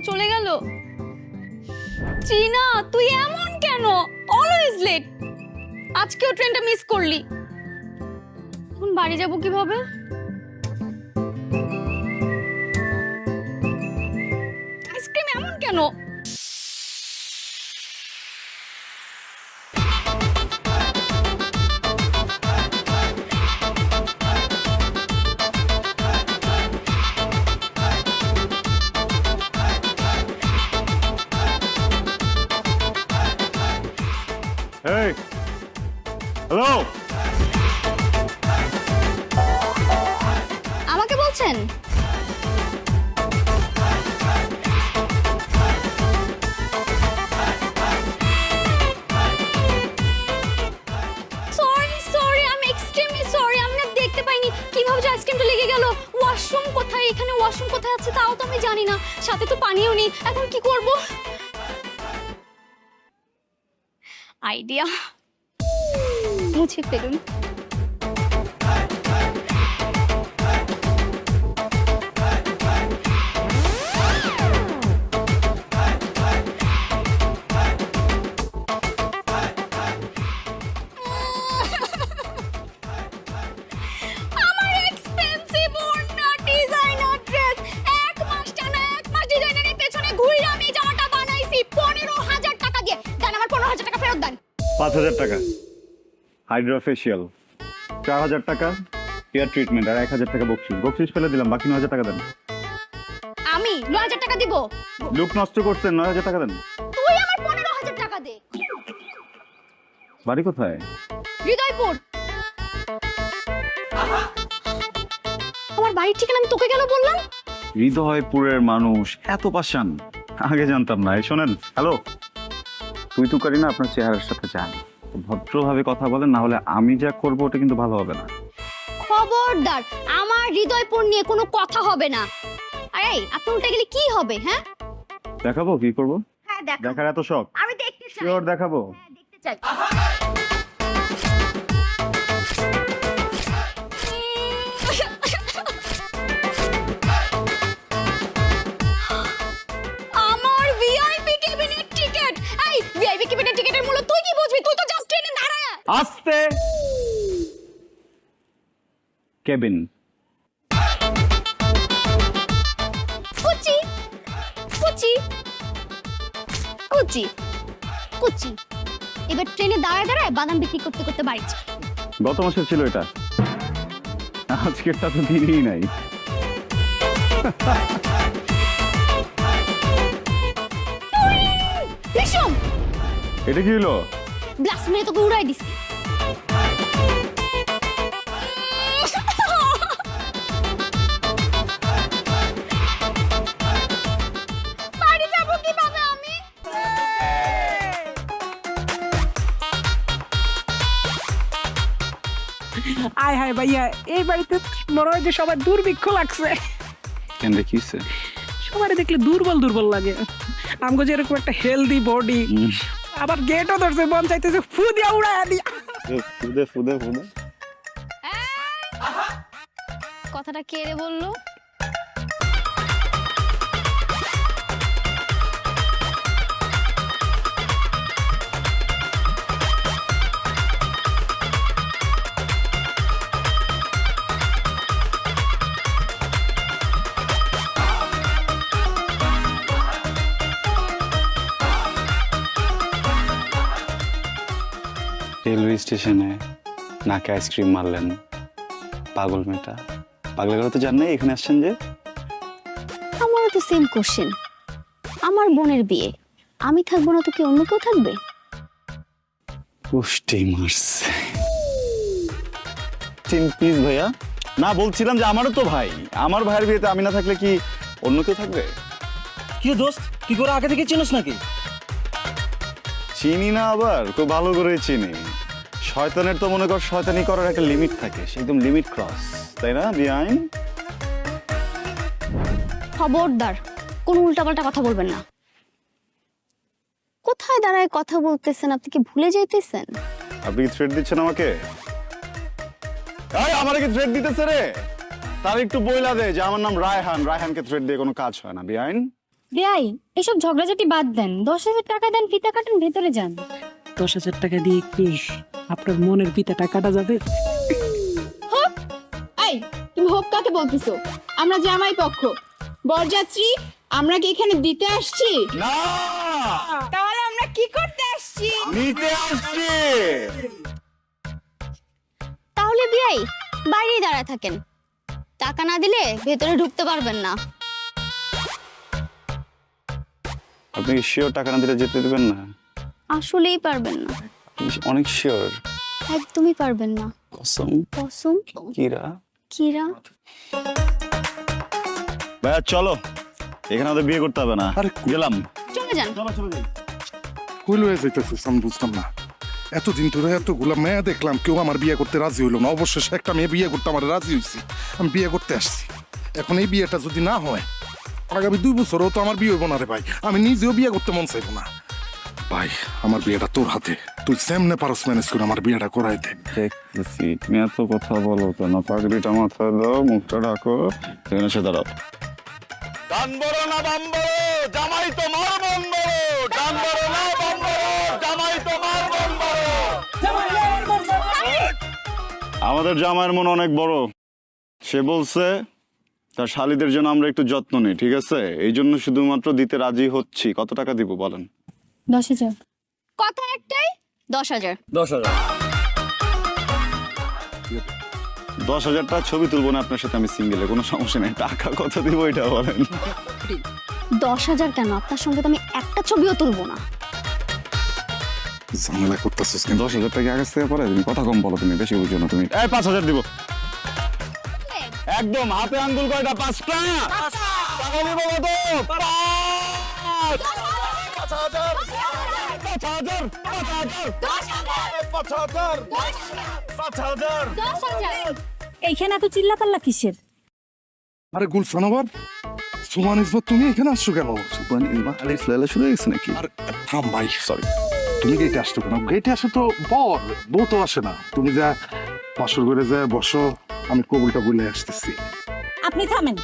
চলে গেল। চিনা, তুই এমন কেন? Always late. আজকেও ট্রেনটা মিস করলি। এখন বাড়ি যাব কিভাবে? আইসক্রিম এমন কেন? Hey! Hello! আমাকে বলছেন? সরি, আমি এক্সট্রিমলি সরি। আমি না দেখতে পাইনি কিভাবে যে আইসক্রিমটা লেগে গেল। ওয়াশরুম কোথায়? এখানে ওয়াশরুম কোথায় আছে তাও তো আমি জানি না। সাথে তো পানিও নেই। এখন কি করব? আইডিয়া, মুছে ফেলুন। আমার এক্সপেন্সিভ ওড়না, ডিজাইনার ড্রেস, এক মাস ডিজাইনারের পেছনে ঘুরে আমি এই জামাটা বানাইছি 15,000 টাকা দিয়ে। দেন আমার 15,000 টাকা ফেরত দেন। 5,000 টাকা হাইড্রা ফেশিয়াল, 4,000 টাকা হেয়ার ট্রিটমেন্ট, আর 1,000 টাকা বকশিস ফেলে দিলাম। বাকি 9,000 টাকা দেন। আমি 9,000 টাকা দিব। লুক নষ্ট করছেন, 9,000 টাকা দেন। তুই আমার 15,000 টাকা দে। বাড়ি কোথায়? হৃদয়পুর। আমার বাড়ির ঠিকানা আমি তোকে কেন বললাম? হৃদয়পুরের মানুষ এত পাষাণ, আগে জানতাম না। এই শোনেন, হ্যালো, তুই করি না, আপনার চেহারার সাথে যান, ভদ্রভাবে কথা বলেন, না হলে আমি যা করবো ওটা কিন্তু ভালো হবে না। খবরদার, আমার হৃদয়পুর নিয়ে কোনো কথা হবে না। আরে আপনি উল্টে গেলে কি হবে? হ্যাঁ দেখাবো কি করবো? হ্যাঁ দেখ। দেখার এত শখ? আমি দেখতে চাই। শিওর দেখাবো। হ্যাঁ দেখতে চাই। আমার ভিআইপি কেবিনের টিকিট। এই ভিআইপি কেবিনের টিকিটের মূল্য তুই কি বুঝবি? তুই তো জাস্ট ট্রেনে দাঁড়ায়। আস্তে। কেবিন। কুচি কুচি কুচি কুচি। এবার ট্রেনে দাঁড়ায় দাঁড়ায় বাদাম বিক্রি করতে করতে বাড়ি যা। গত মাসের ছিল এটা, আজকেরটা তো দিনই নাই। ভীষণ এটা কি হলো? গ্লাস মেরে তোকে উড়াই দিছি। বাড়ি যাবো কিভাবে আমি? আয় হায় ভাইয়া, এই বাড়িতে মনে হয় যে সবার দুর্ভিক্ষ লাগছে। কেন দেখিছে? সবারই দেখলে দুর্বল দুর্বল লাগে। আমগো যে এরকম একটা হেলদি বডি, আবার গেটও ধরছে, মন চাইতেছে ফু দিয়া উড়াইয়া দিয়া। ফুদে ফুদে ফুদে। কথাটা কে রে বললো? রেলওয়ে স্টেশনে নাকে আইসক্রিম মারলেন, পাগল মেয়েটা। পাগলের কথা তো জান নাই, এখানে আসছেন যে? আমারও তো সেম কোশ্চেন। আমার বোনের বিয়ে, আমি থাকবো না তো কি অন্য কেউ থাকবে? পুষ্টি মারছে। প্লিজ ভাইয়া, না বলছিলাম যে আমারও তো ভাই, আমার ভাইয়ের বিয়েতে আমি না থাকলে কি অন্য কেউ থাকবে? কি দোস্ত, কি করে আগে থেকে চিনিস নাকি? চিনি না, আবার খুব ভালো করে চিনি। শয়তানের তো মনে কর শয়তানি করার একটা লিমিট থাকে, সে একদম লিমিট ক্রস, তাই না বিআইন? খবরদার, কোনো উল্টাপাল্টা কথা বলবেন না। কোথায় দাঁড়ায় কথা বলতেছেন? আপনি কি ভুলে যাইতেছেন? আপনি কি থ্রেট দিচ্ছেন আমাকে? এই আমারে কি থ্রেট দিতেছে রে? তার একটু বইলা দে যে আমার নাম রায়হান, রায়হানকে থ্রেট দিয়ে কোনো কাজ হয় না বিআইন। বিয়াই এসব ঝগড়াঝাটি বাদ দেন, 10,000 টাকা দেন, ফিতা কাটেন, ভেতরে যান। 10,000 টাকা দিয়ে কি আপনার মনের পিতাটা কাটা যাবে? এই তুমি হোপ কাকে বলতেছো? আমরা জামাই পক্ষ, বরযাত্রী আমরা কি এখানে দিতে আসছি? না, তাহলে আমরা কি করতে আসছি? নিতে আসছি। তাহলে বিয়াই বাইরেই দাঁড়ায় থাকেন, টাকা না দিলে ভেতরে ঢুকতে পারবেন না। আপনি শিওর টাকা না দিলে যেতে দেবেন না? আসলেই পারবেন না, আপনি অনেক শিওর? একদমই পারবেন না। কসম। কসম। কিরা? কিরা? ভাইয়া চলো, এখানে আমাদের বিয়ে করতে হবে না। আরে গেলাম। চলে যান। কই লয়ে যাইতেছিস আমি বুঝতাম না। এতদিন ধরে এতগুলা মেয়ে দেখলাম, কেউ আমার বিয়ে করতে রাজি হইলো না। অবশেষে একটা মেয়ে বিয়ে করতে আমার রাজি হয়েছি, আমি বিয়ে করতে আসছি। এখন এই বিয়েটা যদি না হয়, আগামী 2 বছরও তো আমার বিয়ে হইব না রে ভাই। আমি নিজেও বিয়ে করতে মন চাইবো না ভাই। আমার বিয়েটা তোর হাতে, তুই সেমনে পারস ম্যানেজ করে আমার বিয়েটা করাই দে। দেখতেছি তুমি এত কথা বলো কেন? পাগড়িটা মাথায় দাও, মুখটা ঢাকো, এখানে এসে দাঁড়াও। ডান বড় না বাম বড়, জামাই তোমার মন বড়। ডান বড় না বাম বড়, জামাই তোমার মন বড়। আমাদের জামাইয়ের মন অনেক বড়। সে বলছে তার শালীদের জন্য আমরা একটু যত্ন নিই, ঠিক আছে? এই জন্য শুধুমাত্র দিতে রাজি হচ্ছি। কত টাকা দিব বলেন? 10,000। কথা একটাই, 10,000। 10,000। 10,000 টাকা ছবি তুলবো না আপনার সাথে আমি সিঙ্গেলে, কোনো সমস্যা নেই। টাকা কত দিব এটা বলেন। 10,000 কেন? আপনার সঙ্গে তো আমি একটা ছবিও তুলবো না। ঝামেলা করতেছিস কেন? 10,000 টাকা আগে থেকে পরে তুমি কথা কম বলো, তুমি বেশি বুঝো না তুমি। 5,000 দিব একদম, হাতে আঙ্গুল কয়টা? 5টা। টাকা দিব কত? 5,000। এইখানে এত চিল্লাপাল্লা কিসের? আরে গুলশান, আবার সুমান ইসবত, তুমি এখানে আসছো কেন? সুপান ইলমা আলিফ লাইলা শুরু হয়ে গেছে নাকি? আর থাম ভাই, সরি। তুমি গেটে আসছো কেন? গেটে আসে তো বর, বউ তো আসে না। তুমি যা পাশর করে যা বসো, আমি কবুলটা বলে আসতেছি। আপনি থামেন।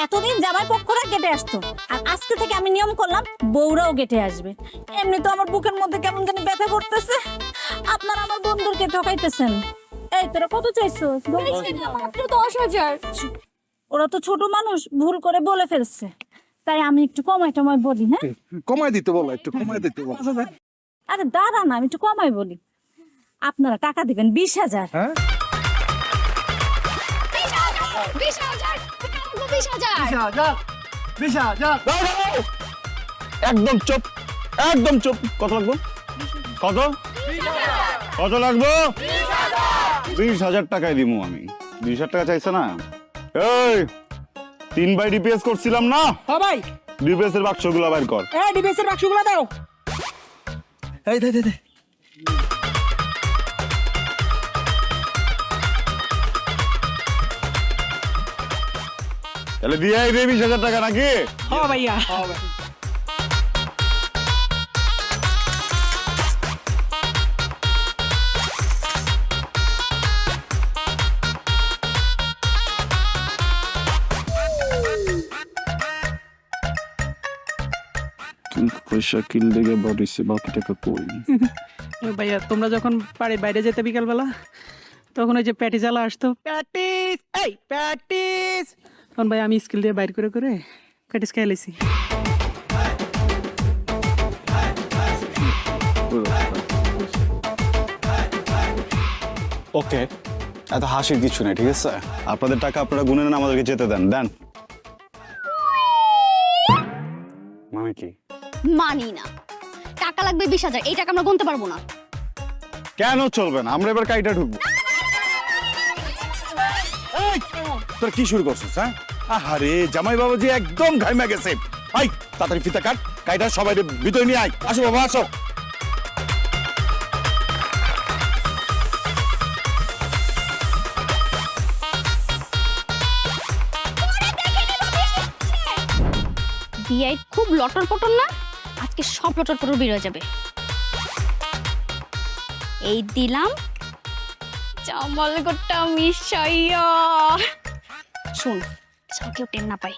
এতদিন জামাই পক্ষরা গেটে আসতো, আর আজকে থেকে আমি নিয়ম করলাম বউরাও গেটে আসবে। এমনি তো আমার বুকের মধ্যে কেমন জানি ব্যথা করতেছে। আপনারা আমার বন্ধুকে ঠকাইতেছেন। এই তোরা কত চাইছো? মাত্র 10,000। ওরা তো ছোট মানুষ, ভুল করে বলে ফেলছে, তাই আমি একটু কমাই টমাই বলি। হ্যাঁ কমাই দিতে বলো, একটু কমাই দিতে বলো। আরে দাঁড়া না, আমি একটু কমাই বলি। আপনারা টাকা দিবেন 20,000। হ্যাঁ 20,000। একদম চুপ, একদম চুপ। কত লাগবে? কত? কত লাগবে? 20,000 টাকায় দিব আমি। 20,000 টাকা চাইছে না? এই 3 বাই ডিপিএস করছিলাম না? হ্যাঁ ভাই, ডিপিএস এর বাক্সগুলো বাইর কর। এই ডিবেসের বাক্সগুলো দাও। এই দে দে দে। তাহলে দিয়ে 20,000 টাকা নাকি? হ্যাঁ ভাইয়া। পয়সা কিল লেগে বাড়িছে, বাকি টাকা কই? ভাইয়া তোমরা যখন বাড়ির বাইরে যেতে বিকালবেলা, তখন ওই যে প্যাটিস জ্বালা আসতো, প্যাটিস, এই প্যাটিস, তখন ভাই আমি স্কিল দিয়ে বাইর করে করে প্যাটিস খেয়ে লেছি। ওকে, এত হাসির কিছু নেই, ঠিক আছে? আপনাদের টাকা আপনারা গুনে নেন, আমাদেরকে যেতে দেন। দেন। মানে কি? মানি না, টাকা লাগবে 20,000। এই টাকা আমরা গুনতে পারবো না। কেন চলবে না? আমরা এবার কাইটা ঢুকবো। তোর কি শুরু করছিস? হ্যাঁ, আহারে জামাই বাবাজি একদম ঘাইমা গেছে। আই তাড়াতাড়ি ফিতা কাট, কাইটা সবাই ভিতরে নিয়ে আয়। আসো বাবা, আসো। বিয়াই খুব লটর পটর না, আজকে সব লটর পটর বের হয়ে যাবে। এই দিলাম জামাল গোটা মিশাইয়া। শুন, কেউ টেন না পাই।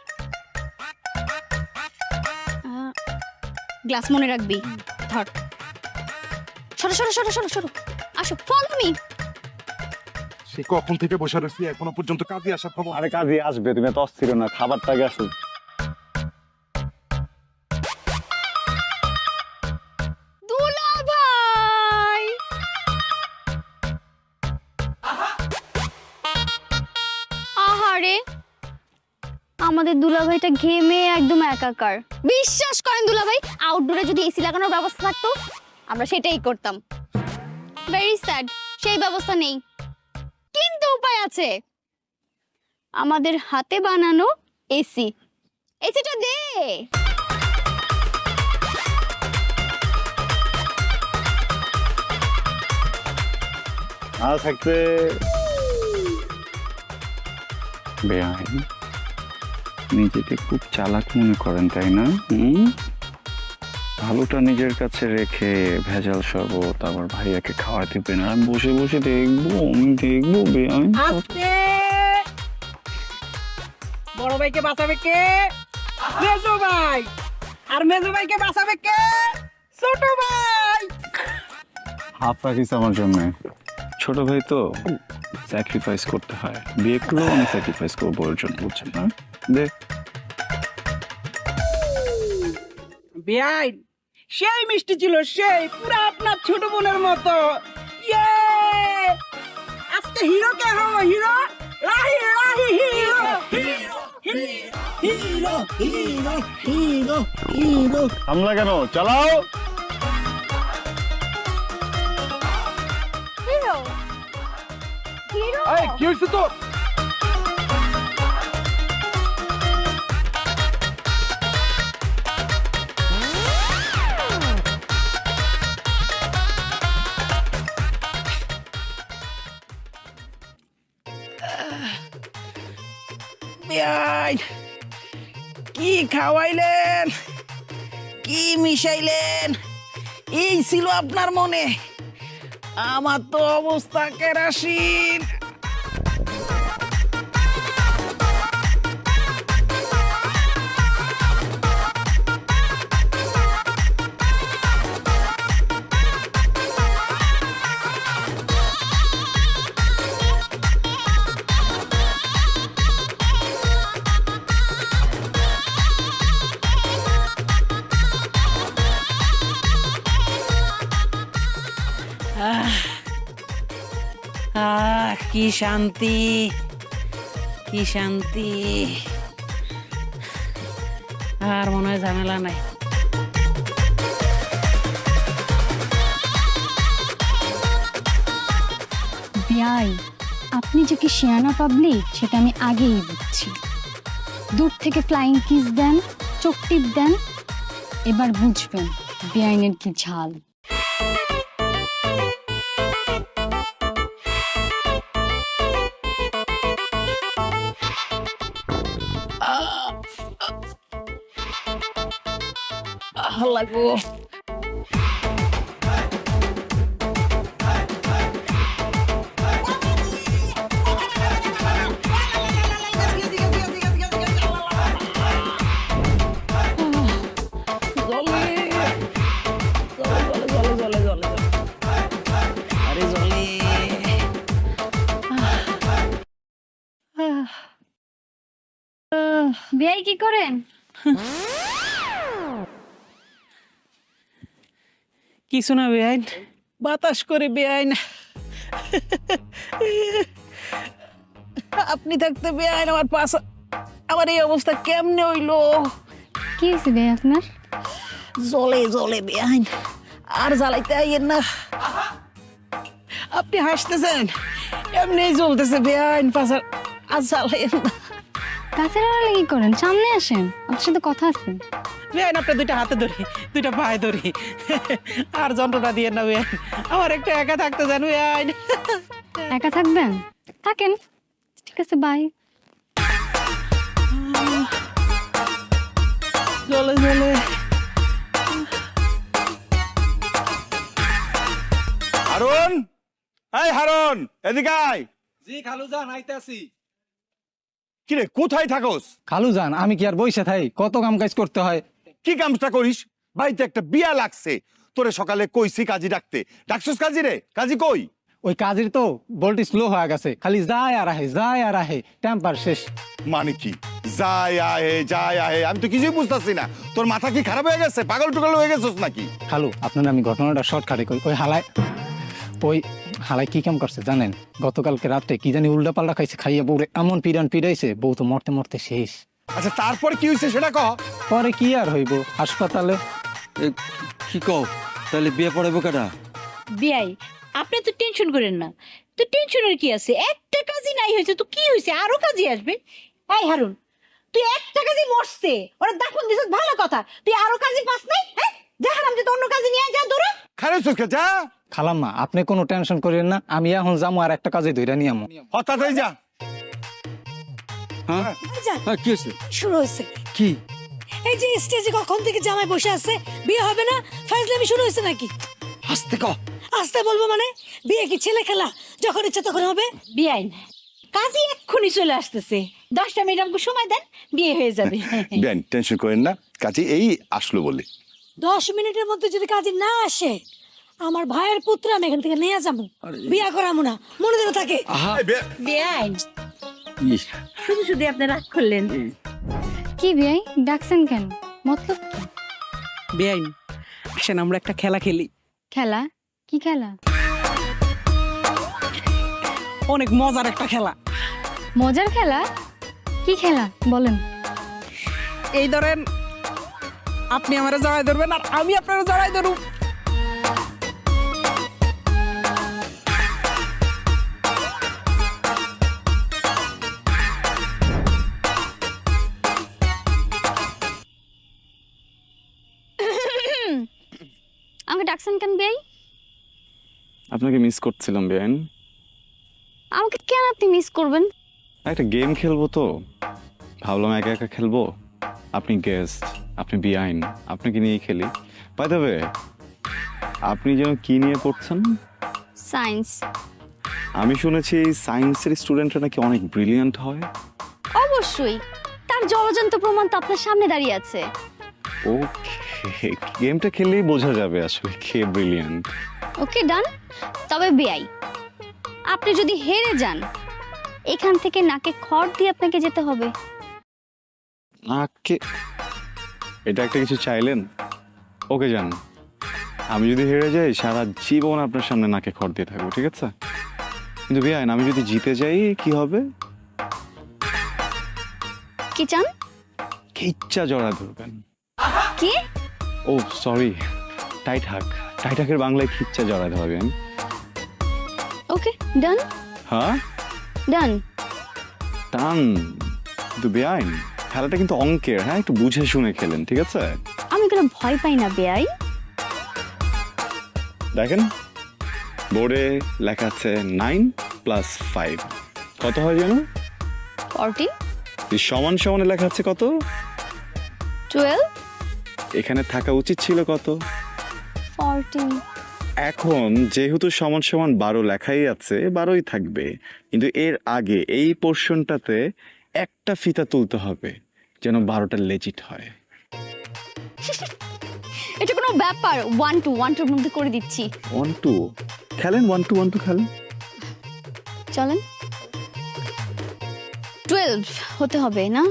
গ্লাস মনে রাখবি। ধর, সরো সরো সরো সরো সরো, আসো, ফলো মি। সে কখন থেকে বসে রয়েছি, এখনো পর্যন্ত কাজে আসার খবর। আরে কাজে আসবে, তুমি এত অস্থির না, খাবারটা আগে আসো। দুলা ভাই, আহারে আমাদের দুলা ভাইটা ঘেমে একদম একাকার। বিশ্বাস করেন দুলা ভাই, আউটডোরে যদি এসি লাগানোর ব্যবস্থা থাকতো আমরা সেটাই করতাম। ভেরি স্যাড, সেই ব্যবস্থা নেই, কিন্তু উপায় আছে। আমাদের হাতে বানানো এসি, এসিটা দে। না থাকতে বেআইন নিজেকে খুব চালাক মনে করেন, তাই না? ভালোটা নিজের কাছে রেখে ভেজাল শরবত আবার ভাইয়াকে খাওয়া দিবেন, আর আমি বসে বসে দেখবো, আমি দেখবো বেআইন। আস্তে, বড় ভাইকে বাঁচাবে কে? মেজো ভাই। আর মেজো ভাইকে বাঁচাবে কে? ছোট ভাই। হাফ রাখিস আমার জন্য। ছোট ভাই তো স্যাক্রিফাইস করতে হয়, বিয়ে করলেও আমি স্যাক্রিফাইস করবো ওর জন্য, বুঝছেন না? দে। বেআইন সেই মিষ্টি ছিল, সেই পুরো আপনার ছোট বোনের মতো। ইয়ে, আজকে হিরো কে হো? Hero Rahi, Rahi hero, hero hero hero hero hero. হামলা কেন? চালাও। Hero, hero. এই কি হইছে তোর? বেআইন কি খাওয়াইলেন, কি মিশাইলেন, এই ছিল আপনার মনে? আমার তো অবস্থা কেরাসিন। কি শান্তি, কি শান্তি। আর মনে হয় ঝামেলা নাই। বিয়াই, আপনি যে কি শিয়ানা পাবলিক সেটা আমি আগেই বুঝছি। দূর থেকে ফ্লাইং কিস দেন, চোখ টিপ দেন, এবার বুঝবেন বেআইনের কি ঝাল। লাগবো বেআই কি করেন? কিছু না বেআইন, বাতাস করে বেআইন। আপনি থাকতে বেআইন আমার পাশে, আমার এই অবস্থা কেমনে হইলো? কি হয়েছে বেআই আপনার? জলে জলে বেআইন, আর জ্বালাইতে আইয়েন না। আপনি হাসতেছেন, এমনি জ্বলতেছে বেআইন, পাশার আর জ্বালাইয়েন না। কাছের আড়ালে কি করেন? সামনে আসেন, আপনার সাথে কথা আছে। বেআইন আপনার দুইটা হাতে ধরি, দুইটা পায়ে ধরি, আর যন্ত্রটা দিয়ে না বেআইন, আমার একটু একা থাকতে দেন বেআইন। একা থাকবেন? থাকেন, ঠিক আছে, বাই। জলে জলে হারুন, এই হারুন, এদিকে আয়। জি খালু যান, আইতাছি। কিরে, কোথায় থাকোস? খালু যান, আমি কি আর বইসা থাই? কত কাম কাজ করতে হয়। কি কামটা করিস? বাড়িতে একটা বিয়া লাগছে, তোরে সকালে কইছি কাজী ডাকতে, ডাকছস কাজী রে? কাজী কই? ওই কাজের তো ভোল্টেজ স্লো হয়ে গেছে, খালি যায় আর আহে টেম্পার শেষ। মানে কি যায় আহে? আমি তো কিছুই বুঝতাছি না। তোর মাথা কি খারাপ হয়ে গেছে? পাগল টুগল হয়ে গেছস নাকি? খালু আপনার আমি ঘটনাটা শর্টকাটে কই। ওই হালাই কি কাম করছে জানেন? গতকালকে রাতে কি জানি উল্টা পাল্টা খাইছে, খাইয়া বউরে এমন পিড়াইছে, বউ তো মরতে মরতে শেষ। আচ্ছা তারপর কি হয়েছে সেটা কহ। পরে কি আর হইব, হাসপাতালে। কি কও তাহলে বিয়ে পড়াবো কাটা? বিয়াই আপনি তো টেনশন করেন না, তো টেনশনের কি আছে? একটা কাজই নাই হয়েছে তো কি হয়েছে, আরো কাজই আসবে। এই হারুন, তুই একটা কাজই মরছে, ওরা দাফন দিছিস ভালো কথা, তুই আরো কাজই পাস নাই? হ্যাঁ দেখালাম যে অন্য কাজে নিয়ে যা দূরে। খারাপ যা খালাম্মা আপনি কোনো টেনশন করেন না, আমি এখন যাবো আর একটা কাজে ধইরা নিয়ে আমো। হঠাৎ যা। হ্যাঁ হ্যাঁ কি হয়েছে? শুরু হয়েছে কি? এই যে স্টেজে কখন থেকে জামাই বসে আছে, বিয়ে হবে না, ফাইজলামি শুরু হয়েছে নাকি? হাসতে ক। আসতে বলবো মানে? বিয়ে কি ছেলে খেলা, যখন ইচ্ছা তখন হবে? বিয়াই কাজই এক্ষুনি চলে আসতেছে, 10টা মিনিট আমাকে সময় দেন, বিয়ে হয়ে যাবে। বেন টেনশন করেন না, কাজী এই আসলো বলে। 10 মিনিটের মধ্যে যদি কাজে না আসে, আমার ভাইয়ের পুত্র আমি এখান থেকে নিয়ে যাবো, বিয়া করাবো না, মনে দেখে থাকে। বিয়াই শুধু শুধু আপনি রাগ করলেন। কি বিয়াই ডাকছেন কেন? মতলব কি? বেআইন আসেন আমরা একটা খেলা খেলি। খেলা? কি খেলা? অনেক মজার একটা খেলা। মজার খেলা? কি খেলা বলেন? এই ধরেন আপনি আমারে জড়াই ধরবেন আর আমি আপনারা জড়াই ধরব। আমাকে ডাকছেন কেন বিয়াই? আপনাকে মিস করছিলাম বেআইন। আমাকে কেন আপনি মিস করবেন? একটা গেম খেলবো তো ভাবলাম একা একা খেলবো। আপনি গেস্ট, আপনি বেআইন, আপনাকে নিয়ে খেলি। বাই দ্য ওয়ে আপনি যেন কি নিয়ে পড়ছেন? সায়েন্স। আমি শুনেছি সায়েন্সের স্টুডেন্টরা নাকি অনেক ব্রিলিয়ান্ট হয়। অবশ্যই, তার জলজন্ত প্রমাণ তো আপনার সামনে দাঁড়িয়ে আছে। ওকে, গেমটা খেললেই বোঝা যাবে আসলে কে ব্রিলিয়ান্ট। ওকে ডান। তবে বিয়াই আপনি যদি হেরে যান, এখান থেকে নাকে খড় দিয়ে আপনাকে যেতে হবে। নাকে? এটা একটা কিছু চাইলেন? ওকে যান, আমি যদি হেরে যাই সারা জীবন আপনার সামনে নাকে খড় দিয়ে থাকবো, ঠিক আছে? কিন্তু বেআইন আমি যদি জিতে যাই কি হবে? কি চান? কিচ্ছা জড়া ধরবেন। কি? ও সরি, টাইট হাক। টাইট হাকের বাংলায় খিচ্চা জড়া ধরবেন। ওকে ডান। হ্যাঁ ডান। টান। কিন্তু বেআইন খেলাটা কিন্তু অঙ্কের, হ্যাঁ একটু বুঝে শুনে খেলেন, ঠিক আছে? আমি কোনো ভয় পাই না বেয়াই। দেখেন বোর্ডে লেখা আছে 9 + 5 কত হয় জানো? 14। সমান সমানে লেখা আছে কত? 12। এখানে থাকা উচিত ছিল কত? 14। এখন যেহেতু সমান সমান 12 লেখাই আছে, 12ই থাকবে। কিন্তু এর আগে এই পোর্শনটাতে একটা ফিতা তুলতে হবে যেন 12টা লেজিট হয়। এটা কোনো ব্যাপার? 1 2 1 2 এর মধ্যে করে দিচ্ছি। 1 2 খেলেন, 1 2 1 2 খেলেন। চলেন। 12 হতে হবে না?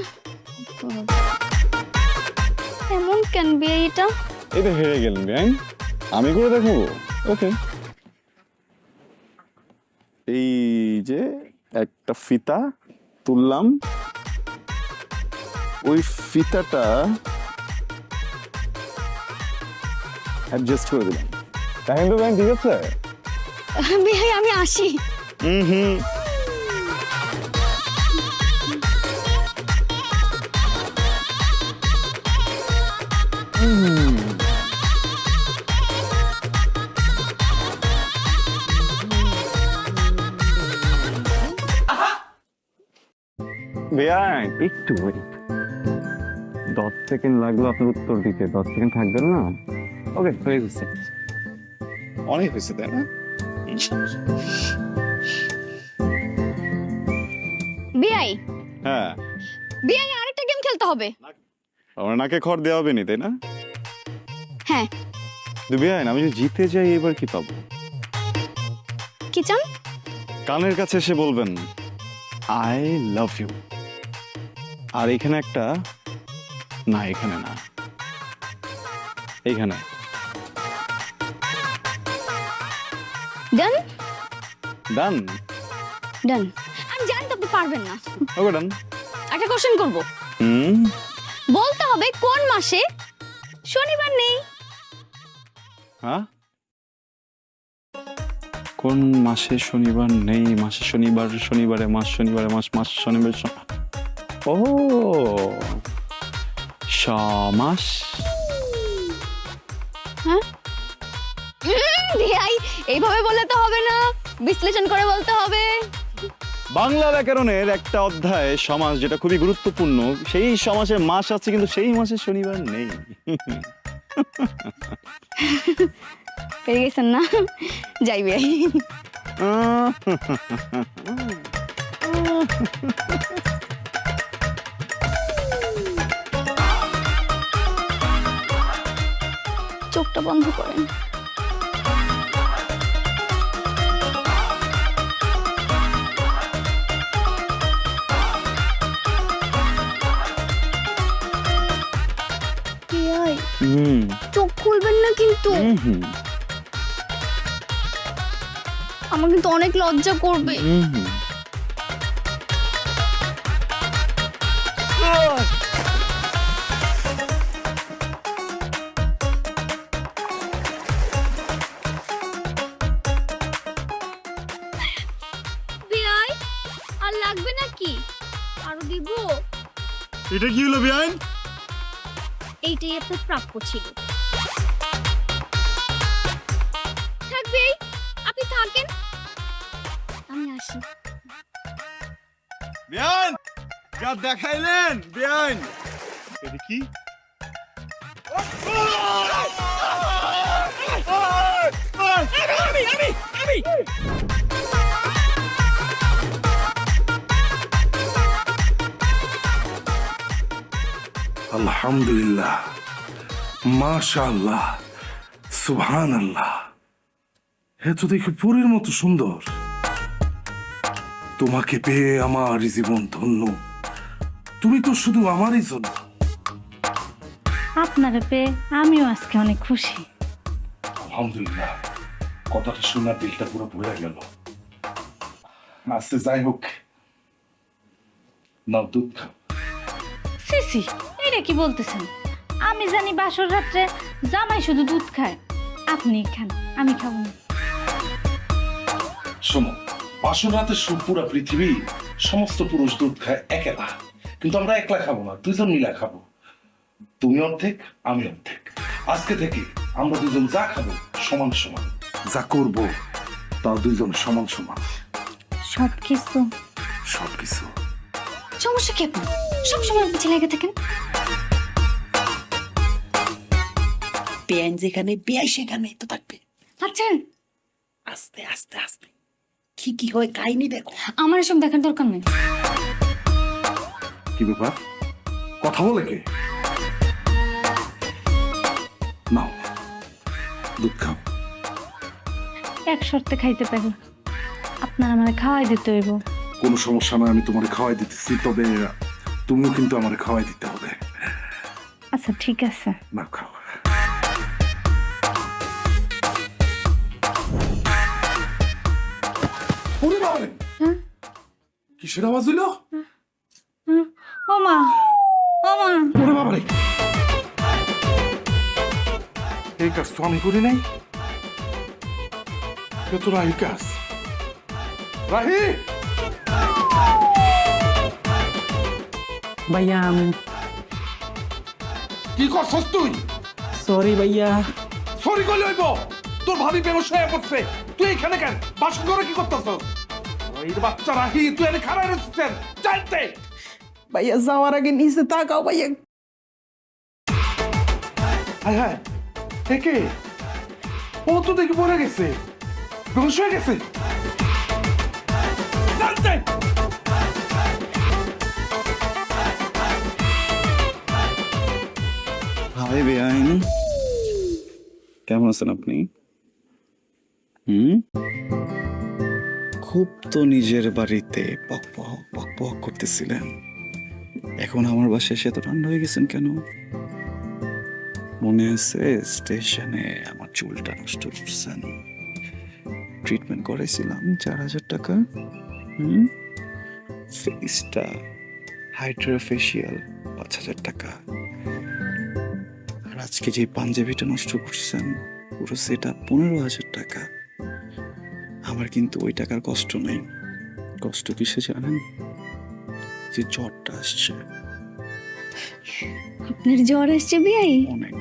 এমন কেন বিয়াই এটা? এটা হেরে গেলেন বেআইন, আমি করে দেখাবো। ওকে, এই যে একটা ফিতা তুললাম, ওই ফিতাটা অ্যাডজাস্ট করে দিলাম। দেখেন তো বেআইন, ঠিক আছে? বিয়াই আমি আসি। হুম বেআইন একটু ওয়েট। 10 সেকেন্ড লাগলো আপনার উত্তর দিতে, 10 সেকেন্ড থাকবেন না? ওকে হয়ে গেছে, অনেক হয়েছে তাই না? বিয়াই হ্যাঁ, বিয়াই আরেকটা গেম খেলতে হবে। আমার নাকে খড় দেওয়া হবে নি তাই না? হ্যাঁ। বেআইন আমি যদি জিতে যাই এবার কি পাবো? কি চান? কানের কাছে এসে বলবেন আই লাভ ইউ। আর এখানে একটা, না এখানে না, এইখানে। ডান ডান? ডান। আমি জানি তো আপনি পারবেন না। ওকে ডান। একটা কোশ্চেন করব, বলতে হবে কোন মাসে শনিবার নেই। হ্যাঁ, কোন মাসে শনিবার নেই? মাসে শনিবার, শনিবারে মাস, শনিবারে মাস, মাস শনিবার। ও মাস। হ্যাঁ ভাই, এইভাবে বললে তো হবে না, বিশ্লেষণ করে বলতে হবে। বাংলা ব্যাকরণের একটা অধ্যায় সমাস, যেটা খুবই গুরুত্বপূর্ণ, সেই সমাসের মাস আছে কিন্তু সেই মাসে শনিবার নেই। পেয়ে গেছেন না? যাই ভাই। চোখটা বন্ধ করেন। চোখ খুলবেন না কিন্তু, আমার কিন্তু অনেক লজ্জা করবে। বিয়াই, আর লাগবে নাকি? আরো দিব? এটা কি হলো বেআইন? এইটাই আপনার প্রাপ্য ছিল। থাকবে, আপনি থাকেন, আমি আসি। বেআইন যা দেখাইলেন বেআইন, এটা কি? আলহামদুলিল্লাহ, মাশাআল্লাহ, সুবহানাল্লাহ। এত দেখে পরীর মতো সুন্দর। তোমাকে পেয়ে আমার জীবন ধন্য। তুমি তো শুধু আমারই জন্য। আপনারে পেয়ে আমিও আজকে অনেক খুশি। আলহামদুলিল্লাহ, কথাটা শোনার দিলটা পুরো ভরে গেল। আস্তে যাই হোক, নাও দুধ খাও। সিসি, এটা কি বলতেছেন? আমি জানি বাসর রাত্রে জামাই শুধু দুধ খায়, আপনি খান, আমি খাবো না। শোনো, বাসর রাতে পুরা পৃথিবী সমস্ত পুরুষ দুধ খায় একলা, কিন্তু আমরা একলা খাবো না, দুজন মিলা খাবো। তুমি অর্ধেক, আমি অর্ধেক। আজকে থেকে আমরা দুজন যা খাবো সমান সমান, যা করবো তা দুজন সমান সমান। সবকিছু সবকিছু। সমস্যা কি আপনার? সবসময় পিছে লেগে থাকেন। বেআইন যেখানে, বেআই সেখানে তো থাকবে। আচ্ছা, আস্তে আস্তে আস্তে কি কি হয় কাহিনী দেখো। আমার এসব দেখার দরকার নেই। কি ব্যাপার, কথা বলে কে? নাও দুধ খাও। এক শর্তে খাইতে পারি, আপনার আমারে খাওয়াই দিতে হইব। কোনো সমস্যা নয়, আমি তোমারে খাওয়াই দিতেছি, তবে তুমিও কিন্তু আমারে খাওয়াই দিতে হবে। আচ্ছা ঠিক আছে। না খাও। ওরে বাবারে, কিসের আওয়াজ হইল? ওমা, ওমা, ওরে বাবারে, এই কাজ তো আমি করি নাই। এ তো রাহি কাজ। রাহি, ভাইয়া আমি কি করছস তুই? সরি ভাইয়া। সরি কইলে হইব? তোর ভাবি বেমস হয়ে পড়ছে, তুই এখানে কেন? বাসন করে কি করতেছস? ওই বাচ্চা রাহি, তুই এনে খারাপ রেছিস জানতে। ভাইয়া যাওয়ার আগে নিচে তাকাও ভাইয়া। হায় হায়, একে ও তো দেখি পড়ে গেছে, বেমস হয়ে গেছে জানতে। হায় বেআইন, কেমন আছেন আপনি? খুব তো নিজের বাড়িতে পক পক করতেছিলেন, এখন আমার বাসায় এসে এত ঠান্ডা হয়ে গেছেন কেন? মনে আছে স্টেশনে আমার চুলটা নষ্ট করছেন, ট্রিটমেন্ট করেছিলাম 4,000 টাকা। ফেসটা হাইড্রোফেশিয়াল 5,000 টাকা। আর আজকে যে পাঞ্জাবিটা নষ্ট করছেন পুরো সেটা 15,000 টাকা। আমার কিন্তু ওই টাকার কষ্ট নেই, কষ্ট কিসে জানেন? যে জ্বরটা আসছে। আপনার জ্বর আসছে বিয়াই? অনেক।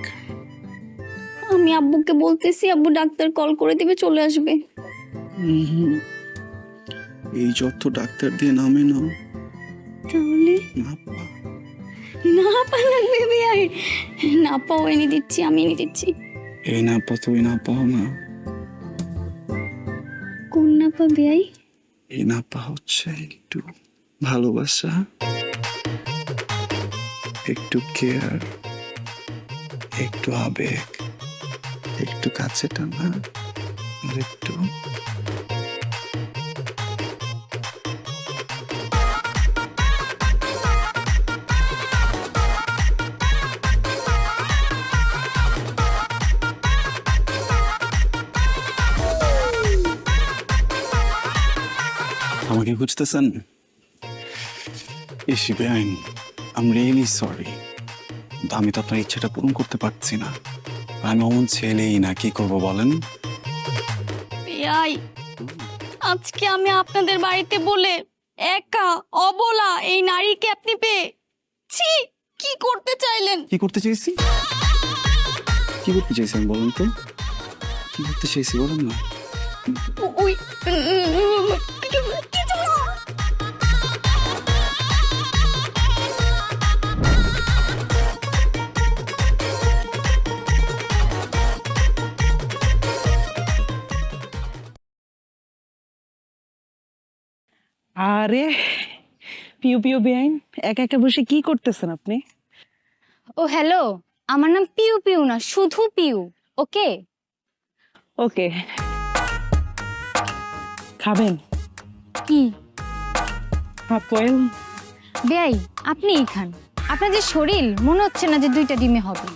আমি আব্বুকে বলতেছি, আব্বু ডাক্তার কল করে দিবে, চলে আসবে। এই জ্বর তো ডাক্তার দিয়ে নামে না। তাহলে না পা। না পা লাগবে বিয়াই। না পাও এনে দিচ্ছি, আমি এনে দিচ্ছি। এই না পা তুই না পাও না। কোন না পা বিয়াই? এই না পা হচ্ছে একটু ভালোবাসা, একটু কেয়ার, একটু আবেগ, একটু কাছে টানা, আর একটু আমাকে বুঝতেছেন? এসি বেআইন, আই এম রিয়েলি সরি। আমি তো আপনার ইচ্ছাটা পূরণ করতে পারছি না। আমি অমন ছেলেই না, কি করবো বলেন? বিয়াই, আজকে আমি আপনাদের বাড়িতে বলে একা অবলা এই নারীকে আপনি পেয়ে ছি, কি করতে চাইলেন? কি করতে চাইছি? কি করতে চাইছেন বলেন তো? কি করতে চাইছি বলেন না? ওই কিছু না। আরে পিউ পিউ বেআইন, একা একা বসে কি করতেছেন আপনি? ও হ্যালো, আমার নাম পিউ পিউ না, শুধু পিউ। ওকে ওকে, খাবেন? কি হাফ বয়েল? বেয়াই, আপনিই খান। আপনার যে শরীর, মনে হচ্ছে না যে 2টা ডিমে হবে।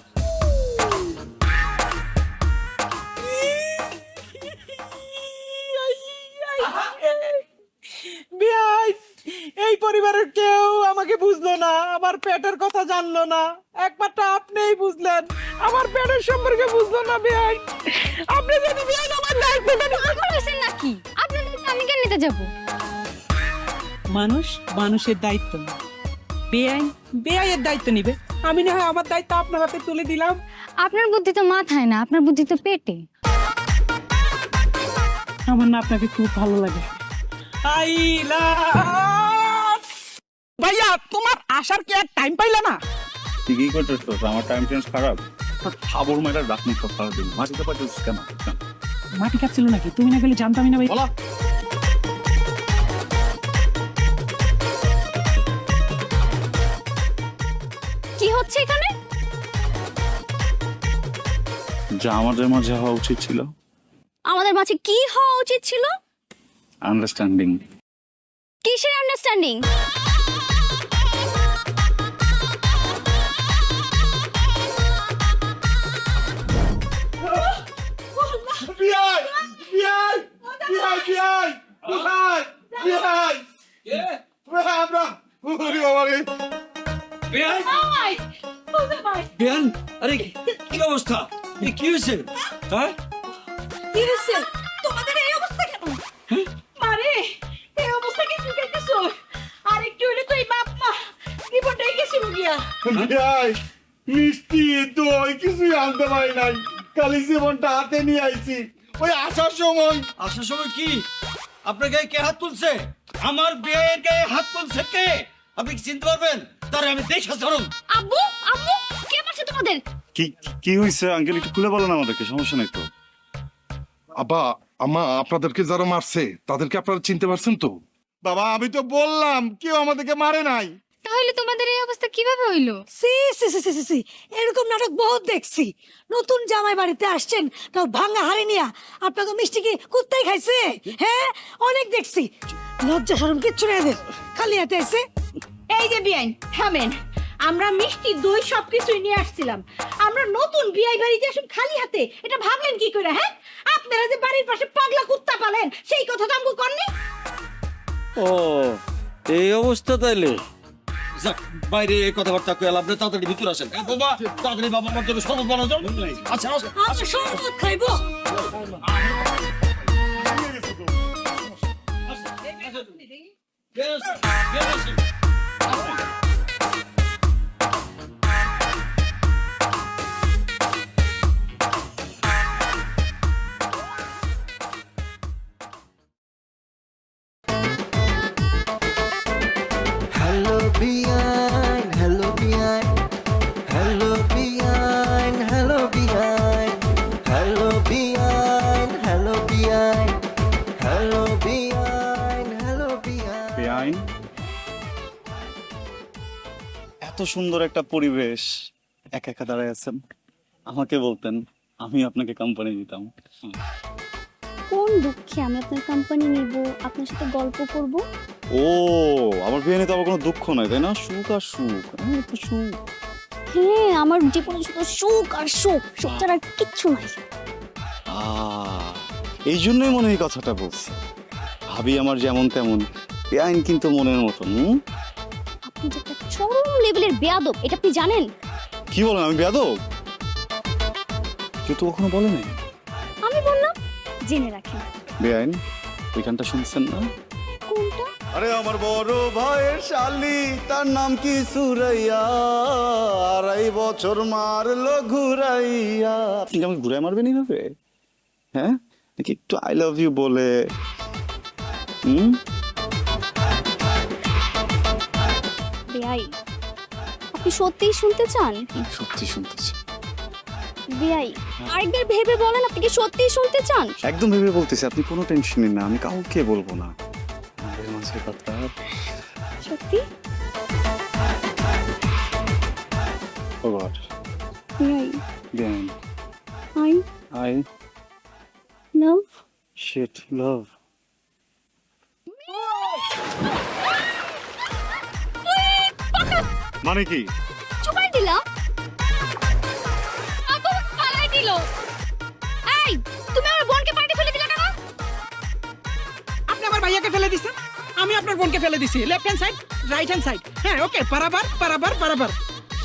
বেআইন, এই পরিবারের কেউ আমাকে বুঝলো না, আমার পেটের কথা জানলো না, একমাত্র আপনিই বুঝলেন। আমার পেটের সম্পর্কে বুঝলো না বেআইন। আপনি যদি বেআইন আমার দায়িত্বটা পাগল হয়েছেন নাকি? আপনাদের আমি কেন নিতে যাব? মানুষ মানুষের দায়িত্ব না, বেআইন বেআইয়ের দায়িত্ব নিবে। আমি না হয় আমার দায়িত্ব আপনার হাতে তুলে দিলাম। আপনার বুদ্ধি তো মাথায় না, আপনার বুদ্ধি তো পেটে। আমার না আপনাকে খুব ভালো লাগে। ভাইয়া, তোমার আসার কি আর টাইম পাইলা না? ঠিকই করতেছ, আমার টাইম চেঞ্জ খারাপ। খাবার মেয়েরা ডাকনি সব খারাপ দিন, মাটিতে পাঠিয়েছিস কেন? মাটি কাটছিল নাকি? তুমি না গেলে জানতামই না ভাই। বলা কি হচ্ছে এখানে? যা আমাদের মাঝে হওয়া উচিত ছিল। আমাদের মাঝে কি হওয়া উচিত ছিল? আন্ডারস্ট্যান্ডিং। কিসের আন্ডারস্ট্যান্ডিং? বিয়াই বিয়াই বিয়াই বিয়াই কোথায়? বিয়াই আমরা ওরে বাবা রে। বেয়ান, আরে কি অবস্থা? কি হয়েছে? হ্যাঁ, কি হয়েছে তোমাদের এই অবস্থা কেন? মারে, এই অবস্থা কি শুকাইতেছো? আর একটু হইলে তো এই বাপ মা জীবনটাই গেছে গিয়া। বিয়াই মিষ্টি দই কিছুই আনতে পারি নাই, খালি জীবনটা হাতে নিয়ে আইছি। ওই আসার সময় কি আপনার গায়ে কে হাত তুলছে? আমার বিয়ের গায়ে হাত তুলছে কে? আপনি কি চিনতে পারবেন? তারে আমি দেখে ধরুন। আব্বু, আব্বু, কে মারছে তোমাদের? কি কি হয়েছে আঙ্কেল, একটু খুলে বলেন আমাদেরকে, সমস্যা নেই তো। আব্বা আম্মা, আপনাদেরকে যারা মারছে তাদেরকে আপনারা চিনতে পারছেন তো? বাবা আমি তো বললাম কেউ আমাদেরকে মারে নাই। তাহলে তোমাদের এই অবস্থা কিভাবে হইলো? সি সি সি সি সি সি, এরকম নাটক বহুত দেখছি। নতুন জামাই বাড়িতে আসছেন, তাও ভাঙা হাড়ি নিয়া আপনাকে মিষ্টি কি কুত্তাই খাইছে? হ্যাঁ, অনেক দেখছি। লজ্জা শরম কিচ্ছু নেই এদের, খালি হাতে এসে। এই যে বিয়াইন থামেন, আমরা মিষ্টি দই সবকিছুই নিয়ে আসছিলাম। আমরা নতুন বিয়াই বাড়িতে আসুন খালি হাতে, এটা ভাবলেন কি করে? হ্যাঁ, আপনারা যে বাড়ির পাশে পাগলা কুত্তা পালেন সেই কথা তো আমাকে করনি। ও এই অবস্থা তাইলে যাক, বাইরে এই কথাবার্তা কয়ে লাভ নেই, তাড়াতাড়ি ভিতরে আসেন। এ বাবা, তাড়াতাড়ি বাবা আমার জন্য শরবত বানাও যাও। আচ্ছা আচ্ছা আচ্ছা, শরবত খাইবো? Hello behind, hello behind, hello behind, hello behind, hello behind, hello behind, hello behind, hello behind. বেআইন, এত সুন্দর একটা পরিবেশ, একা একা দাঁড়ায় আছেন, আমাকে বলতেন আমি আপনাকে কোম্পানি দিতাম। কোন দুঃখে আমি আপনার কোম্পানি নিব, আপনার সাথে গল্প করব? ও, আমার বিয়ে তো আবার কোনো দুঃখ নাই, তাই না? সুখ আর সুখ, তো সুখ। হ্যাঁ, আমার জীবনে শুধু সুখ আর সুখ, সুখ ছাড়া আর কিচ্ছু নাই। এই জন্যই মনে হয় এই কথাটা বলছি। ভাবি আমার যেমন তেমন, বেআইন কিন্তু মনের মতন। আপনি যে একটা চরম লেভেলের বেয়াদব, এটা আপনি জানেন? কি বলেন, আমি বেয়াদব? কেউ তো কখনো বলে নাই। আমি বললাম, জেনে রাখেন। বেআইন, ওই গানটা শুনছেন না? কোনটা? আরে আমার বড় ভাইয়ের শালি, তার নাম কি সুরাইয়া, 2.5 বছর মারলো ঘুরাইয়া। আপনি কি আমাকে ঘুরাই মারবেন এইভাবে? হ্যাঁ, নাকি একটু আই লাভ ইউ বলে? বেআই, আপনি সত্যিই শুনতে চান? সত্যি শুনতেছি। বেআই, আরেকবার ভেবে বলেন, আপনি কি সত্যিই শুনতে চান? একদম ভেবে বলতেছি, আপনি কোনো টেনশন নিন না, আমি কাউকে বলবো না। আমাদের মাঝে কথা সত্যি? ও গড, বেআই, বেআইন, I I love. Shit love. মানে কি? চুপাই দিলা? আপু পালাই দিল। এই, তুমি আমার বোনকে পাল্টে ফেলে দিলা কেন? আপনি আমার ভাইয়াকে ফেলে দিছেন, আমি আপনার বোনকে ফেলে দিছি। Left hand side, right hand side. হ্যাঁ, ওকে, বরাবর বরাবর বরাবর।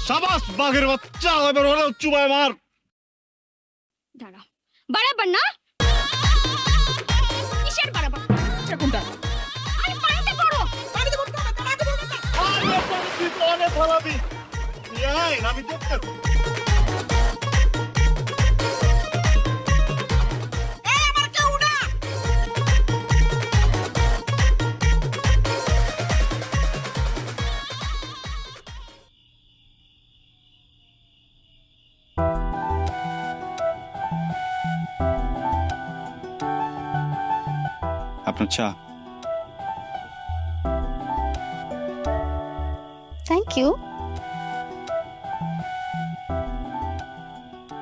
সাবাস বাঘের বাচ্চা, এবার ওরা চুবায় মার। দাঁড়া, বরাবর না? কিসের বরাবর? এটা কোনটা? আরে পানিতে পড়ো। পানিতে পড়তে হবে, তার আগে বলবেন না। আরে তুই তো অনেক ফলাবি। বেআইন, আমি দেখতেছি। এই, আমার কেউ না। আপনার চা। Thank you.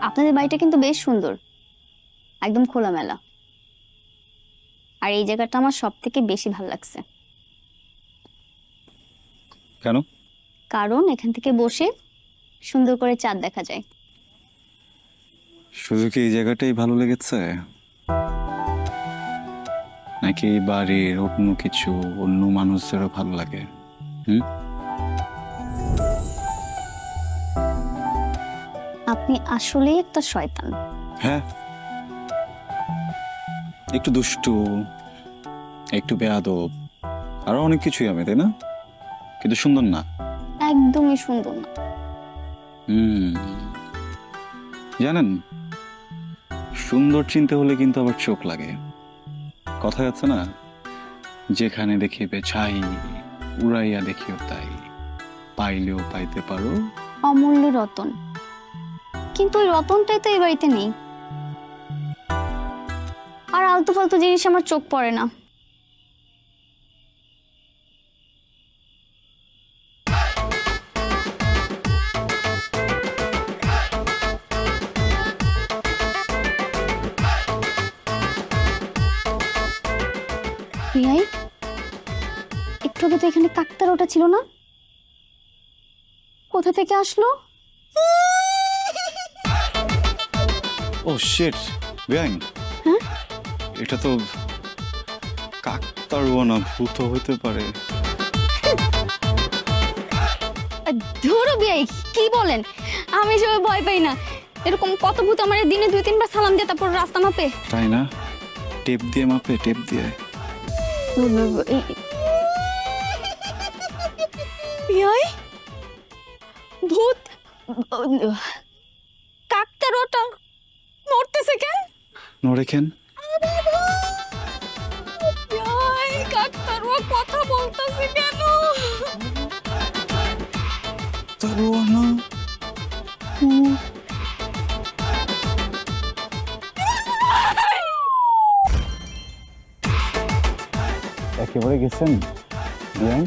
আপনাদের বাড়িটা কিন্তু বেশ সুন্দর, একদম খোলামেলা। আর এই জায়গাটা আমার সব থেকে বেশি ভালো লাগছে। কেন? কারণ এখান থেকে বসে সুন্দর করে চাঁদ দেখা যায়। শুধু কি এই জায়গাটাই ভালো লেগেছে, নাকি বাড়ির অন্য কিছু, অন্য মানুষদেরও ভালো লাগে? আপনি আসলেই একটা শয়তান। হ্যাঁ, একটু দুষ্টু, একটু বেয়াদব, আরো অনেক কিছুই আমি, তাই না? কিন্তু সুন্দর না। একদমই সুন্দর না। জানেন, সুন্দর চিনতে হলে কিন্তু আবার চোখ লাগে। কথায় আছে না, যেখানে দেখিবে ছাই, উড়াইয়া দেখিও তাই, পাইলেও পাইতে পারো অমূল্য রতন। কিন্তু ওই রতনটাই তো এই বাড়িতে নেই। আর আলতু ফালতু জিনিস আমার চোখ পড়ে না। বিয়াই একটু আগে তো এখানে কাকতার ওটা ছিল না, কোথা থেকে আসলো? ও শিট বেআইন, হ্যাঁ? এটা তো কাকতাড়ুয়া না, ভূত হইতে পারে। ধরো বিয়াই, কি বলেন? আমি এসবে ভয় পাই না। এরকম কত ভূত আমার দিনে 2-3 বার সালাম দিয়ে তারপর রাস্তা মাপে। তাই না? টেপ দিয়ে মাপে, টেপ দিয়ে। বিয়াই ভূত কাকতাড়ুয়াটা মরতেছে কেন? নড়ে কেন? বিয়াই কাকতাড়ুয়া কথা বলতেছে কেন? তাড়ুয়া না। একেবারে গেছেন বেআইন?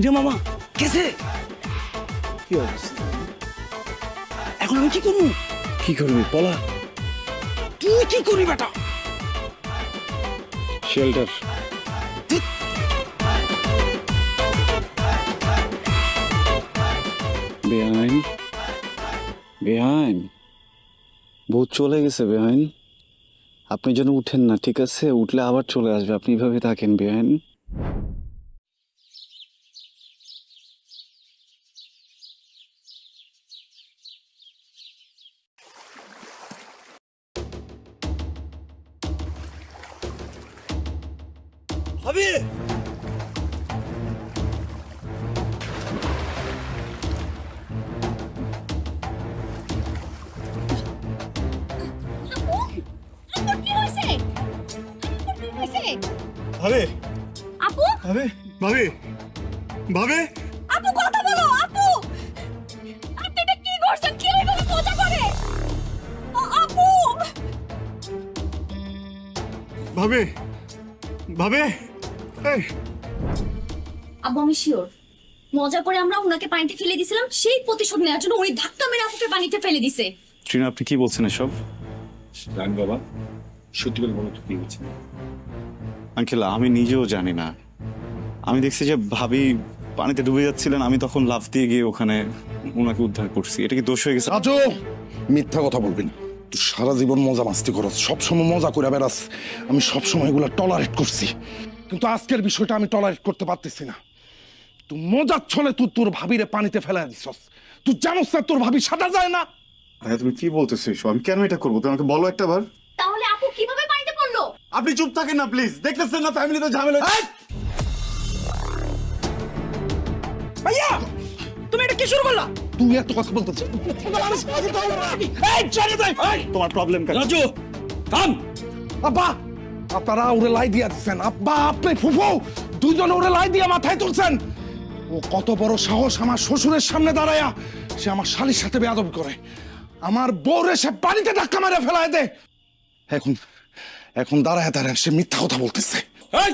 রে মামা কেসে কি অবস্থা? এখন আমি কি করবো? কি করবি বলা? তুই কি করবি বেটা? শেল্টার। বেআইন, বেআইন, ভূত চলে গেছে বেআইন। আপনি যেন উঠেন না, ঠিক আছে? উঠলে আবার চলে আসবে। আপনি এভাবে থাকেন বেআইন। ভাবি কি হইছে? কি হইছে? ভাবি আপু, ভাবি ভাবি ভাবি আপু কথা বলো। আপু, আপনি এটা কি করছেন? কি এইভাবে মজা করে? আপু, ভাবি ভাবি এই আব্বু আমি শিওর মজা করে আমরা ওনাকে পানিতে ফেলে দিয়েছিলাম, সেই প্রতিশোধ নেওয়ার জন্য উনি ধাক্কা মেরে আপুকে পানিতে ফেলে দিছে। ট্রিনা, আপনি কি বলছেন এসব? রান বাবা, সত্যি করে বলো তো কি হয়েছে? আঙ্কেল, আমি নিজেও জানি না। আমি দেখছি যে ভাবি পানিতে ডুবে যাচ্ছিলেন, আমি তখন লাফ দিয়ে গিয়ে ওখানে ওনাকে উদ্ধার করছি। এটা কি দোষ হয়ে গেছে? রাজু, মিথ্যা কথা বলবি না। তুই সারা জীবন মজা মাস্তি করস, সবসময় মজা করে বেড়াস। আমি সবসময় এগুলো টলারেট করছি, কিন্তু আজকের বিষয়টা আমি টলারেট করতে পারতেছি না। তুই মজার ছলে তুই তোর ভাবিরে পানিতে ফেলা দিছস। তুই জানোস না তোর ভাবি সাঁতা যায় না? ভাইয়া, তুমি কি বলতেছো এসব? আমি কেন এটা করবো? তুমি আমাকে বলো একটা বার। তাহলে আপু কিভাবে পানিতে পড়লো? আপনি চুপ থাকেন না প্লিজ, দেখতেছেন না ফ্যামিলিতে ঝামেলা। ভাইয়া তুমি এটা কি শুরু করলা? তুই এত কথা বলতেছিস? এই ছেড়ে দে। এই তোমার প্রবলেম কেন? রাজু থাম। আব্বা, আপনারা ওরে লাই দিয়া দিচ্ছেন। আব্বা, আপনি ফুফু দুইজন ওরে লাই দিয়া মাথায় তুলছেন। ও কত বড় সাহস আমার শ্বশুরের সামনে দাঁড়ায়া সে আমার শালির সাথে বেয়াদবি করে। আমার বউরে সে পানিতে ধাক্কা মারে ফেলায় দে। এখন এখন দাঁড়ায় দাঁড়ায় সে মিথ্যা কথা বলতেছে। এই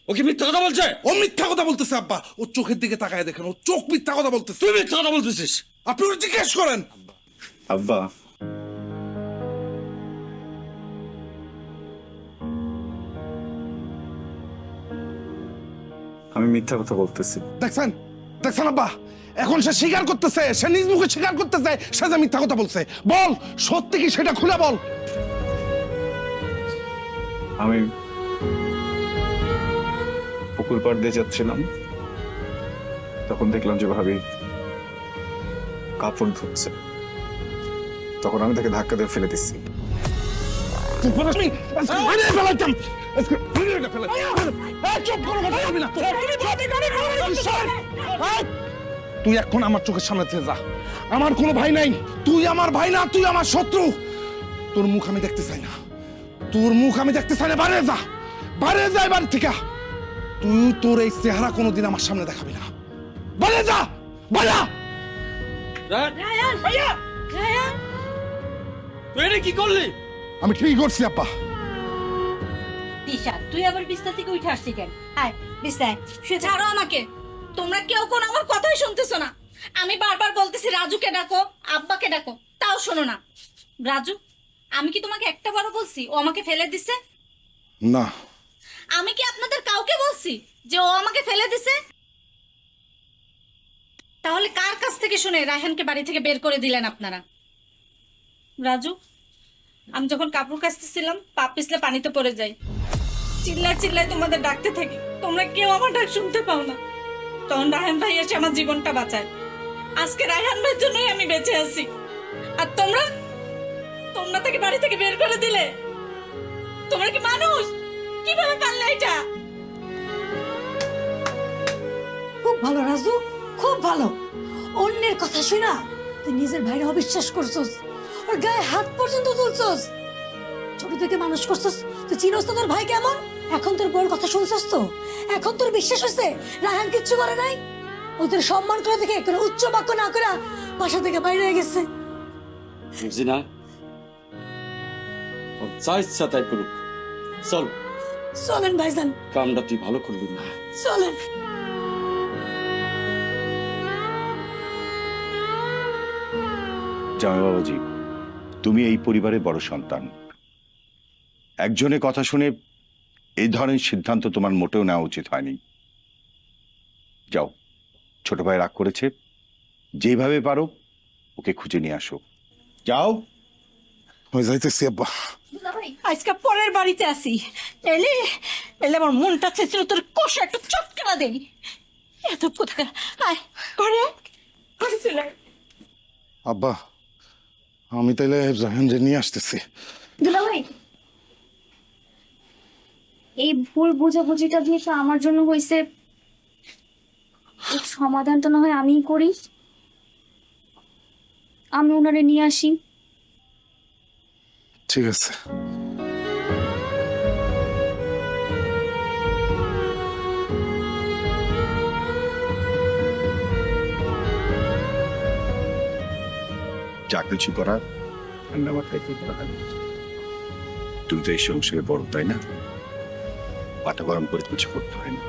ও কি মিথ্যা কথা বলছে? ও মিথ্যা কথা বলতেছে আব্বা। ও চোখের দিকে তাকায় দেখেন, ও চোখ মিথ্যা কথা বলতেছে। তুই মিথ্যা কথা বলতেছিস? আপনি ওরে জিজ্ঞেস করেন। আব্বা, আমি মিথ্যা কথা বলতেছি। দেখছেন দেখছেন আব্বা, এখন সে স্বীকার করতেছে, সে নিজ মুখে স্বীকার করতেছে সে যে মিথ্যা কথা বলছে। বল সত্যি কি সেটা খুলে বল। আমি পুকুর পাড় দিয়ে যাচ্ছিলাম, তখন দেখলাম যে ভাবি কাপড় ধুচ্ছে। তখন আমি তাকে ধাক্কা দিয়ে ফেলে দিচ্ছি। তুই এখন আমার চোখের সামনে থেকে যা। আমার কোনো ভাই নাই, তুই আমার ভাই না, তুই আমার শত্রু। তোর মুখ আমি দেখতে চাই না, তোর মুখ আমি দেখতে চাই না। বাইরে যা, বাইরে যা বাড়ি থেকে। তুই তোর এই চেহারা কোনোদিন আমার সামনে দেখাবি না। বাইরে যা, বাইরে। রায়ান ভাইয়া, রায়ান তুই এটা কি করলি? আমি ঠিক করছি আব্বা। দিশা, তুই আবার বিছনা থেকে উঠে আসলি কেন? আয় বিছনায় শুয়ে থাক। ছাড়ো আমাকে, তোমরা কেউ কোন আমার কথাই শুনতেছো না। আমি বারবার বলতেছি রাজুকে ডাকো, আব্বাকে ডাকো, তাও শোনো না। রাজু আমি কি তোমাকে একটা বারও বলছি ও আমাকে ফেলে দিছে? না, আমি কি আপনাদের কাউকে বলছি যে ও আমাকে ফেলে দিছে? তাহলে কার কাছ থেকে শুনে রায়হানকে বাড়ি থেকে বের করে দিলেন আপনারা? রাজু, আমি যখন কাপড় কাচতেছিলাম পা পিছলে পানিতে পড়ে যাই, চিল্লায় চিল্লায় তোমাদের ডাকতে থাকি, তোমরা কেউ আমার ডাক শুনতে পাও না। তখন রায়হান ভাই এসে আমার জীবনটা বাঁচায়। আজকে রায়হান ভাইয়ের জন্যই আমি বেঁচে আছি। আর তোমরা তোমরা তাকে বাড়ি থেকে বের করে দিলে। তোমরা কি মানুষ? কিভাবে পারলে এটা? খুব ভালো রাজু, খুব ভালো। অন্যের কথা শুনা তুই নিজের ভাইরে অবিশ্বাস করছস, ওর গায়ে হাত পর্যন্ত তুলছস। ছোট থেকে মানুষ করছস, তুই চিনস তো তোর ভাই কেমন। এখন তোর বড় কথা শুনছস তো, এখন তোর বিশ্বাস হয়েছে রায়হান কিচ্ছু করে নাই। ওদের সম্মান করে দেখে কোনো উচ্চ বাক্য না করে বাসা থেকে বাইরে হয়ে গেছে। জিনা, ওর যা ইচ্ছা তাই করুক। চল, চলেন ভাইজান, কামটা তুই ভালো করবি না। চলেন। জামাই বাবাজি, তুমি এই পরিবারের বড় সন্তান। একজনের কথা শুনে এই ধরনের সিদ্ধান্ত তোমার মোটেও নেওয়া উচিত হয়নি। যাও, ছোট ভাই রাগ করেছে, যেভাবে পারো ওকে খুঁজে নিয়ে আসো। যাও। ওই যাইতেছি আব্বা। আজকে পরের বাড়িতে আসি, এলে এলে আমার মনটা চেয়েছিল তোর কষা একটু চটকানা দেই। এত কোথায় আয় ঘরে ঘরে চলে আয়। আব্বা, আমি তাইলে রায়হানরে নিয়ে আসতেছি। দুলাভাই, এই ভুল বোঝাবুঝিটা দিয়ে তো আমার জন্য হয়েছে, এর সমাধান তো না হয় আমিই করি। আমি ওনারে নিয়ে আসি। ঠিক আছে। যা কিছু করার তুমি তো এই সংসারে বড়, তাই না? পাটা গরম করে কিছু করতে হয় না।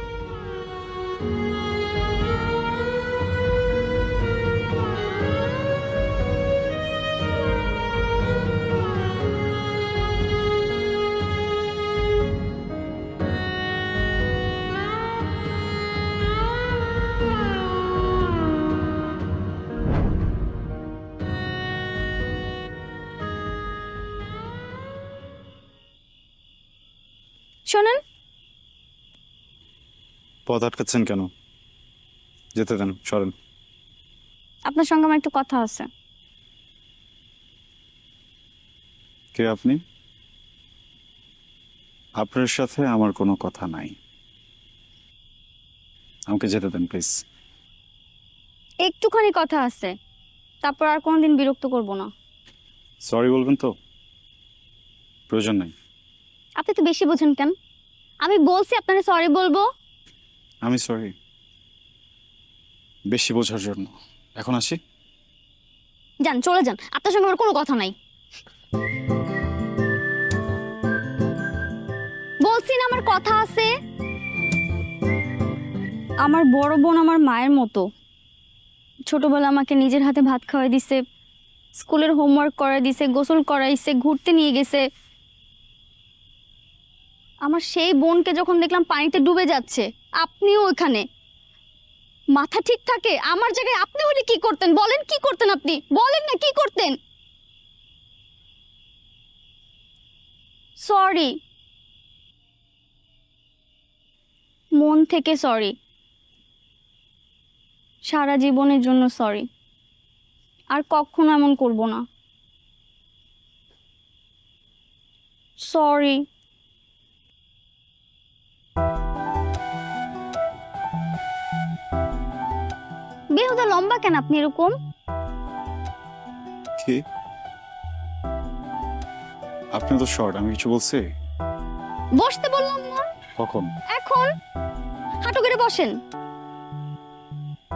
শোনেন, পথ আটকাচ্ছেন কেন? যেতে দেন, সরেন। আপনার সঙ্গে আমার একটু কথা আছে। কে আপনি? আপনার সাথে আমার কোনো কথা নাই, আমাকে যেতে দেন প্লিজ। একটুখানি কথা আছে, তারপর আর কোনোদিন বিরক্ত করব না। সরি বলবেন তো? প্রয়োজন নাই। আপনি তো বেশি বোঝেন কেন? আমি বলছি আপনারে সরি বলবো। আমি সরি বেশি বোঝার জন্য। এখন আসি। যান, চলে যান, আপনার সঙ্গে আমার কোনো কথা নাই। বলছি না আমার কথা আছে। আমার বড় বোন আমার মায়ের মতো। ছোটবেলা আমাকে নিজের হাতে ভাত খাওয়াই দিছে, স্কুলের হোমওয়ার্ক করাই দিছে, গোসল করাইছে, ঘুরতে নিয়ে গেছে। আমার সেই বোনকে যখন দেখলাম পানিতে ডুবে যাচ্ছে, আপনিও ওখানে, মাথা ঠিক থাকে? আমার জায়গায় আপনি হলে কি করতেন বলেন? কি করতেন আপনি বলেন না, কি করতেন? সরি, মন থেকে সরি, সারা জীবনের জন্য সরি। আর কখনো এমন করব না। সরি। বেহুদা লম্বা কেন আপনি এরকম? কি? আপনি তো শর্ট, আমি কিছু বলছি? বসতে বললাম না? কখন? এখন হাঁটু গেড়ে বসেন।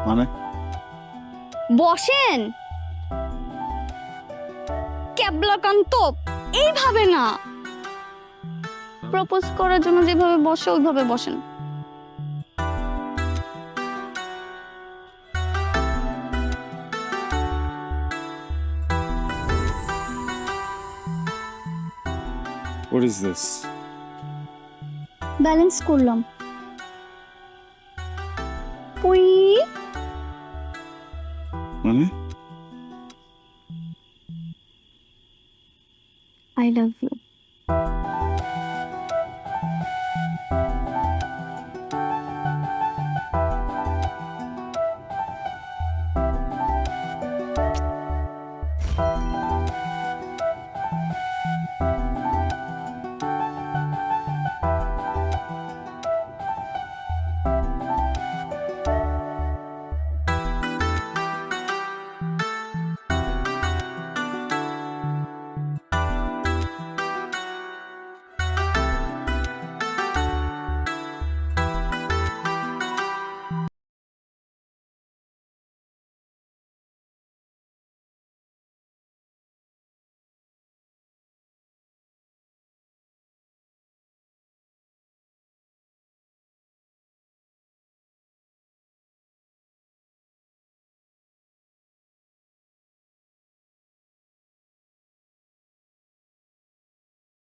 মানে? বসেন। ক্যাবলাকান্ত, এইভাবে না। প্রপোজ করার জন্য যেভাবে বসে ওইভাবে বসেন। What is this? ব্যালেন্স করলাম। ওই মানে I love you.